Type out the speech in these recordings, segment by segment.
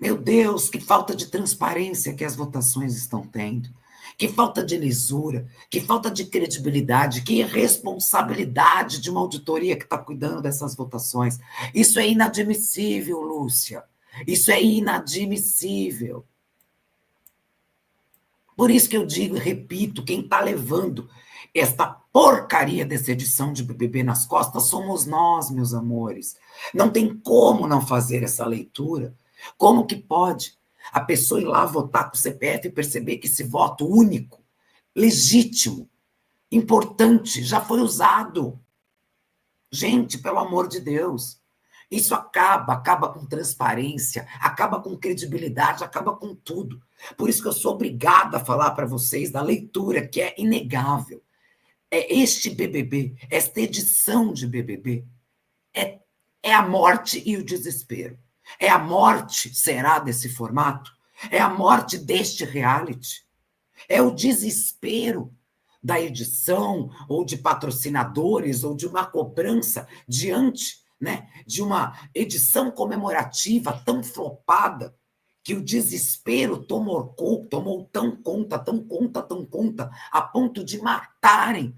Meu Deus, que falta de transparência que as votações estão tendo. Que falta de lisura, que falta de credibilidade, que irresponsabilidade de uma auditoria que está cuidando dessas votações. Isso é inadmissível, Lúcia. Isso é inadmissível. Por isso que eu digo e repito, quem está levando esta porcaria dessa edição de BBB nas costas somos nós, meus amores. Não tem como não fazer essa leitura. Como que pode a pessoa ir lá votar com o CPF e perceber que esse voto único, legítimo, importante, já foi usado? Gente, pelo amor de Deus. Isso acaba com transparência, acaba com credibilidade, acaba com tudo. Por isso que eu sou obrigada a falar para vocês da leitura, que é inegável. É este BBB, esta edição de BBB, é a morte e o desespero. É a morte, será, desse formato? É a morte deste reality? É o desespero da edição, ou de patrocinadores, ou de uma cobrança diante, né, de uma edição comemorativa tão flopada, que o desespero tomou tão conta, a ponto de matarem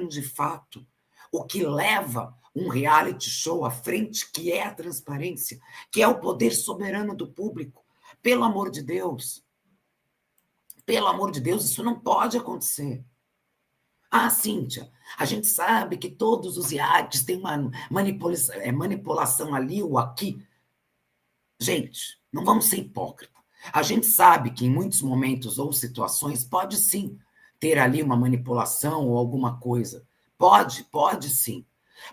de fato o que leva um reality show à frente, que é a transparência, que é o poder soberano do público. Pelo amor de Deus, isso não pode acontecer. Ah, Cíntia, a gente sabe que todos os realities têm uma manipulação ali ou aqui. Gente, não vamos ser hipócritas. A gente sabe que em muitos momentos ou situações pode sim ter ali uma manipulação ou alguma coisa. Pode sim.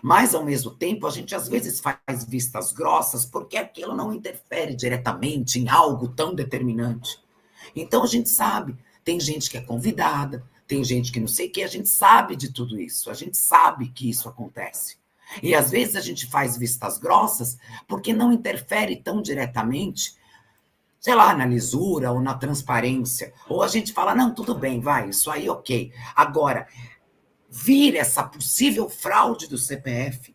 Mas, ao mesmo tempo, a gente às vezes faz vistas grossas porque aquilo não interfere diretamente em algo tão determinante. Então, a gente sabe, tem gente que é convidada, tem gente que não sei o quê, a gente sabe de tudo isso, a gente sabe que isso acontece. E às vezes a gente faz vistas grossas porque não interfere tão diretamente, sei lá, na lisura ou na transparência. Ou a gente fala, não, tudo bem, vai, isso aí ok. Agora, vir essa possível fraude do CPF,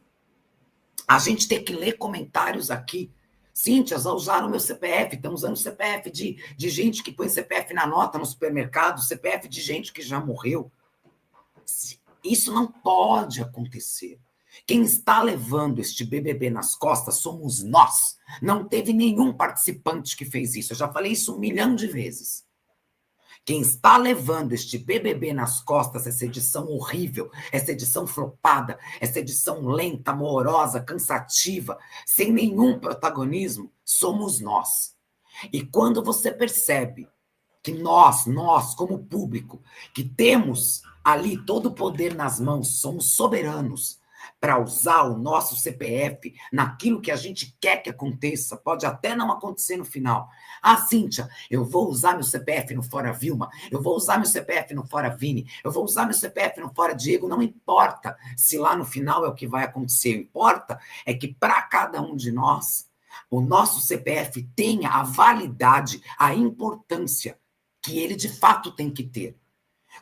a gente ter que ler comentários aqui. Cíntia, já usaram meu CPF, estão usando CPF de gente que põe CPF na nota no supermercado, CPF de gente que já morreu. Isso não pode acontecer. Quem está levando este BBB nas costas somos nós. Não teve nenhum participante que fez isso. Eu já falei isso 1 milhão de vezes. Quem está levando este BBB nas costas, essa edição horrível, essa edição flopada, essa edição lenta, morosa, cansativa, sem nenhum protagonismo, somos nós. E quando você percebe que nós, como público, que temos ali todo o poder nas mãos, somos soberanos para usar o nosso CPF naquilo que a gente quer que aconteça, pode até não acontecer no final. Ah, Cíntia, eu vou usar meu CPF no Fora Vilma, eu vou usar meu CPF no Fora Vini, eu vou usar meu CPF no Fora Diego, não importa se lá no final é o que vai acontecer, importa é que para cada um de nós, o nosso CPF tenha a validade, a importância que ele de fato tem que ter.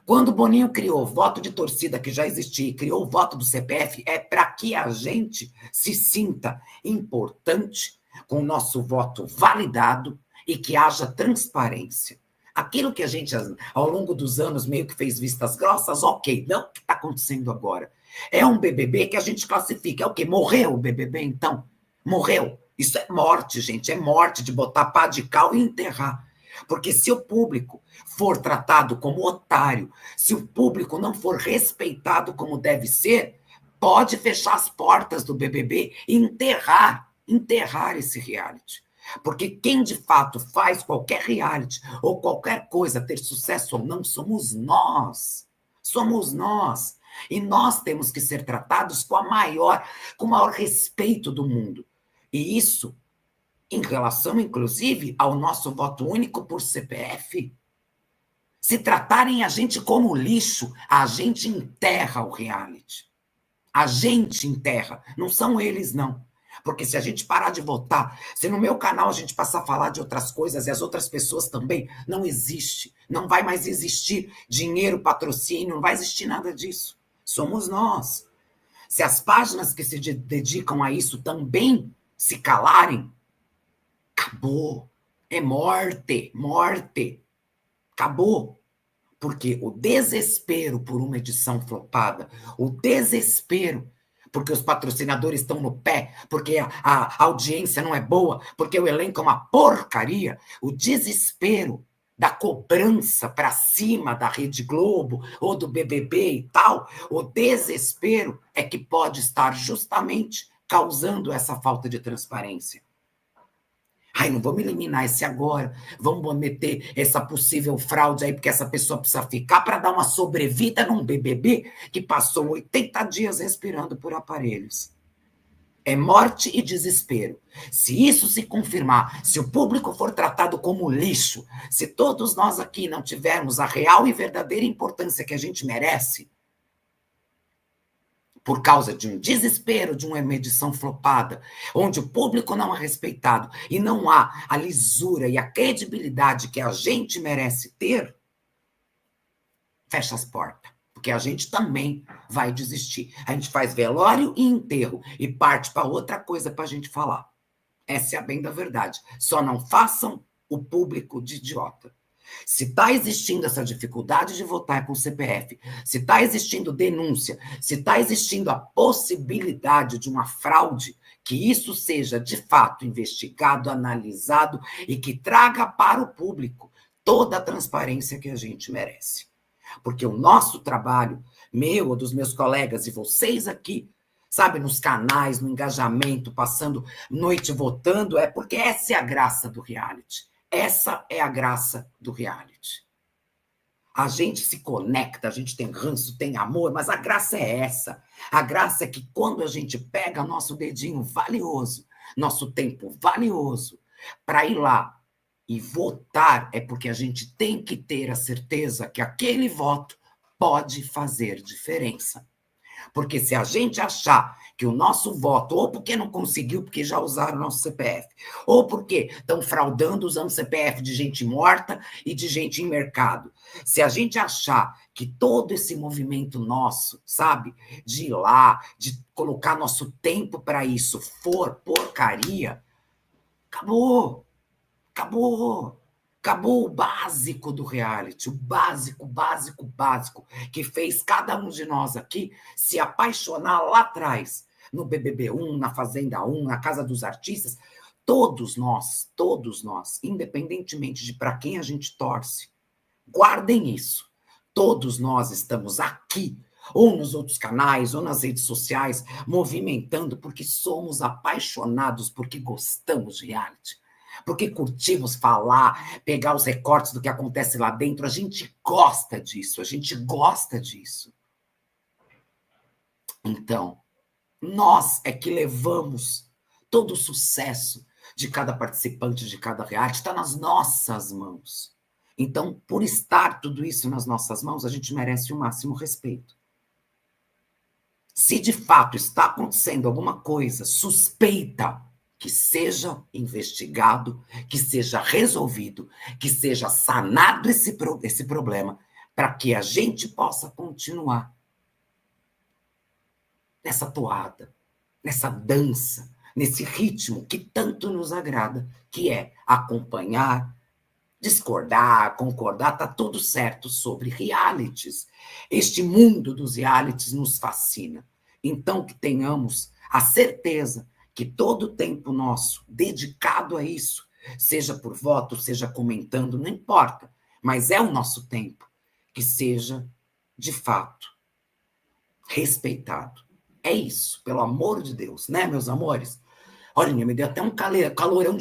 Quando o Boninho criou o voto de torcida que já existia e criou o voto do CPF, é para que a gente se sinta importante, com o nosso voto validado e que haja transparência. Aquilo que a gente, ao longo dos anos, meio que fez vistas grossas, ok, não o que está acontecendo agora. É um BBB que a gente classifica. É o quê? Morreu o BBB, então? Morreu. Isso é morte, gente. É morte de botar pá de cal e enterrar. Porque se o público for tratado como otário, se o público não for respeitado como deve ser, pode fechar as portas do BBB e enterrar esse reality. Porque quem de fato faz qualquer reality ou qualquer coisa ter sucesso ou não somos nós. Somos nós. E nós temos que ser tratados com o maior respeito do mundo. E isso em relação, inclusive, ao nosso voto único por CPF. Se tratarem a gente como lixo, a gente enterra o reality. A gente enterra, não são eles, não. Porque se a gente parar de votar, se no meu canal a gente passar a falar de outras coisas e as outras pessoas também, não existe. Não vai mais existir dinheiro, patrocínio, não vai existir nada disso. Somos nós. Se as páginas que se dedicam a isso também se calarem, Acabou. É morte, morte. Acabou. Porque o desespero por uma edição flopada, o desespero porque os patrocinadores estão no pé, porque a audiência não é boa, porque o elenco é uma porcaria, o desespero da cobrança para cima da Rede Globo ou do BBB e tal, o desespero é que pode estar justamente causando essa falta de transparência. Ai, não vamos eliminar esse agora, vamos meter essa possível fraude aí, porque essa pessoa precisa ficar para dar uma sobrevida num BBB que passou 80 dias respirando por aparelhos. É morte e desespero. Se isso se confirmar, se o público for tratado como lixo, se todos nós aqui não tivermos a real e verdadeira importância que a gente merece, por causa de um desespero, de uma edição flopada, onde o público não é respeitado e não há a lisura e a credibilidade que a gente merece ter, fecha as portas, porque a gente também vai desistir. A gente faz velório e enterro e parte para outra coisa para a gente falar. Essa é a bem da verdade. Só não façam o público de idiota. Se está existindo essa dificuldade de votar com o CPF, se está existindo denúncia, se está existindo a possibilidade de uma fraude, que isso seja de fato investigado, analisado e que traga para o público toda a transparência que a gente merece. Porque o nosso trabalho, meu ou dos meus colegas e vocês aqui, sabe, nos canais, no engajamento, passando noite votando, é porque essa é a graça do reality. Essa é a graça do reality. A gente se conecta, a gente tem ranço, tem amor, mas a graça é essa. A graça é que quando a gente pega nosso dedinho valioso, nosso tempo valioso, para ir lá e votar, é porque a gente tem que ter a certeza que aquele voto pode fazer diferença. Porque se a gente achar que o nosso voto, ou porque não conseguiu, porque já usaram o nosso CPF, ou porque estão fraudando usando CPF de gente morta e de gente em mercado, se a gente achar que todo esse movimento nosso, sabe, de ir lá, de colocar nosso tempo para isso for porcaria, acabou, acabou. Acabou o básico do reality, o básico, básico, básico, que fez cada um de nós aqui se apaixonar lá atrás, no BBB 1, na Fazenda 1, na Casa dos Artistas. Todos nós, independentemente de para quem a gente torce, guardem isso. Todos nós estamos aqui, ou nos outros canais, ou nas redes sociais, movimentando porque somos apaixonados, porque gostamos de reality. Porque curtimos falar, pegar os recortes do que acontece lá dentro. A gente gosta disso, a gente gosta disso. Então, nós é que levamos todo o sucesso de cada participante, de cada reality, está nas nossas mãos. Então, por estar tudo isso nas nossas mãos, a gente merece o máximo respeito. Se de fato está acontecendo alguma coisa suspeita, que seja investigado, que seja resolvido, que seja sanado esse problema, para que a gente possa continuar nessa toada, nessa dança, nesse ritmo que tanto nos agrada, que é acompanhar, discordar, concordar, tá tudo certo sobre realities. Este mundo dos realities nos fascina. Então, que tenhamos a certeza que todo o tempo nosso dedicado a isso, seja por voto, seja comentando, não importa, mas é o nosso tempo, que seja, de fato, respeitado. É isso, pelo amor de Deus, né, meus amores? Olha, me deu até um calorão